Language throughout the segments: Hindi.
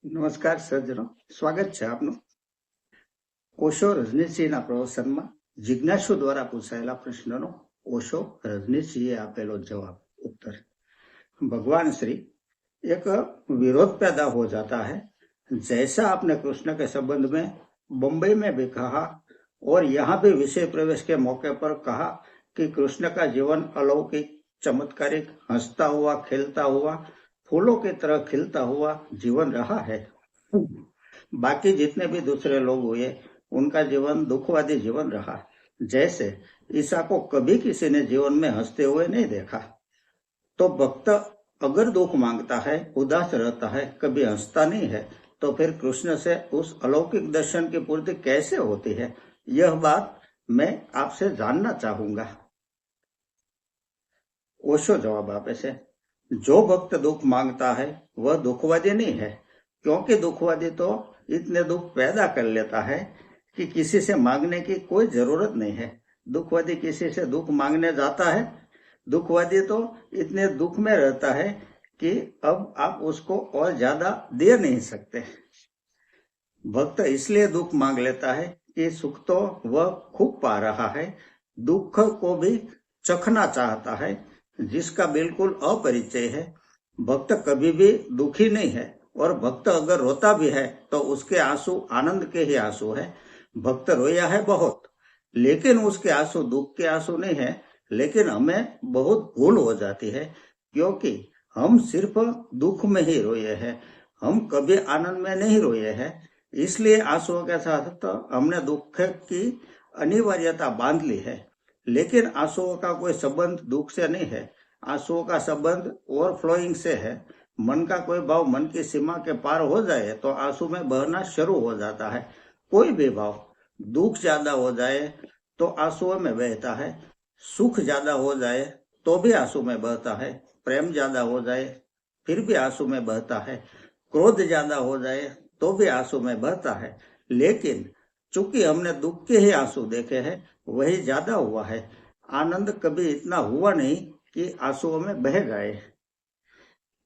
નમસ્કાર સજ્જનો, સ્વાગત છે આપનું. ઓશો રજનીશજીના પ્રવચનમાં જિજ્ઞાસુ દ્વારા પૂછાયેલા પ્રશ્નનો ઓશો રજનીશજીએ આપેલો જવાબ उत्तर. भगवान श्री एक विरोध पैदा हो जाता है, जैसा आपने कृष्ण के संबंध में बंबई में भी कहा और यहाँ भी विषय प्रवेश के मौके पर कहा कि कृष्ण का जीवन अलौकिक, चमत्कारिक, हंसता हुआ, खेलता हुआ, फूलों की तरह खिलता हुआ जीवन रहा है. बाकी जितने भी दूसरे लोग हुए उनका जीवन दुखवादी जीवन रहा. जैसे ईसा को कभी किसी ने जीवन में हंसते हुए नहीं देखा. तो भक्त अगर दुख मांगता है, उदास रहता है, कभी हंसता नहीं है, तो फिर कृष्ण से उस अलौकिक दर्शन की पूर्ति कैसे होती है? यह बात मैं आपसे जानना चाहूंगा. ओशो जवाब आपे से, जो भक्त दुख मांगता है वह दुखवादी नहीं है, क्योंकि दुखवादी तो इतने दुख पैदा कर लेता है कि किसी से मांगने की कोई जरूरत नहीं है. दुखवादी किसी से दुख मांगने जाता है, दुखवादी तो इतने दुख में रहता है कि अब आप उसको और ज्यादा दे नहीं सकते. भक्त इसलिए दुख मांग लेता है कि सुख तो वह खूब पा रहा है, दुख को भी चखना चाहता है, जिसका बिल्कुल अपरिचय है. भक्त कभी भी दुखी नहीं है, और भक्त अगर रोता भी है तो उसके आंसू आनंद के ही आंसू है. भक्त रोया है बहुत, लेकिन उसके आंसू दुख के आंसू नहीं है. लेकिन हमें बहुत भूल हो जाती है, क्योंकि हम सिर्फ दुख में ही रोए हैं, हम कभी आनंद में नहीं रोए हैं. इसलिए आंसुओं के साथ तो हमने दुख की अनिवार्यता बांध ली है. लेकिन आंसुओं का कोई संबंध दुख से नहीं है. आंसुओं का संबंध ओवरफ्लोइंग से है. मन का कोई भाव मन की सीमा के पार हो जाए तो आंसू में बहना शुरू हो जाता है. कोई भी भाव, दुख ज्यादा हो जाए तो आंसुओं में बहता है, सुख ज्यादा हो जाए तो भी आंसू में बहता है, प्रेम ज्यादा हो जाए फिर भी आंसू में बहता है, क्रोध ज्यादा हो जाए तो भी आंसू में बहता है. लेकिन चूंकि हमने दुख के ही आंसू देखे हैं, वही ज्यादा हुआ है. आनंद कभी इतना हुआ नहीं कि आंसुओं में बह गए.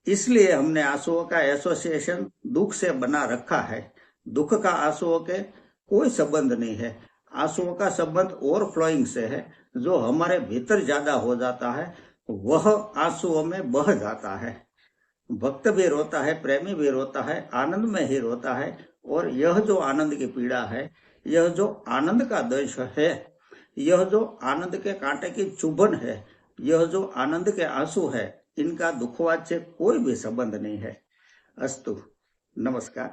इसलिए हमने आंसुओं का एसोसिएशन दुख से बना रखा है. दुख का आंसुओं के कोई संबंध नहीं है. आंसुओं का संबंध ओवरफ्लोइंग से है. जो हमारे भीतर ज्यादा हो जाता है वह आंसुओं में बह जाता है. भक्त भी रोता है, प्रेमी भी रोता है, आनंद में ही रोता है. और यह जो आनंद की पीड़ा है, यह जो आनंद का दंश है, यह जो आनंद के कांटे की चुभन है, यह जो आनंद के आंसू है, इनका दुखवाद से कोई भी संबंध नहीं है. अस्तु. नमस्कार.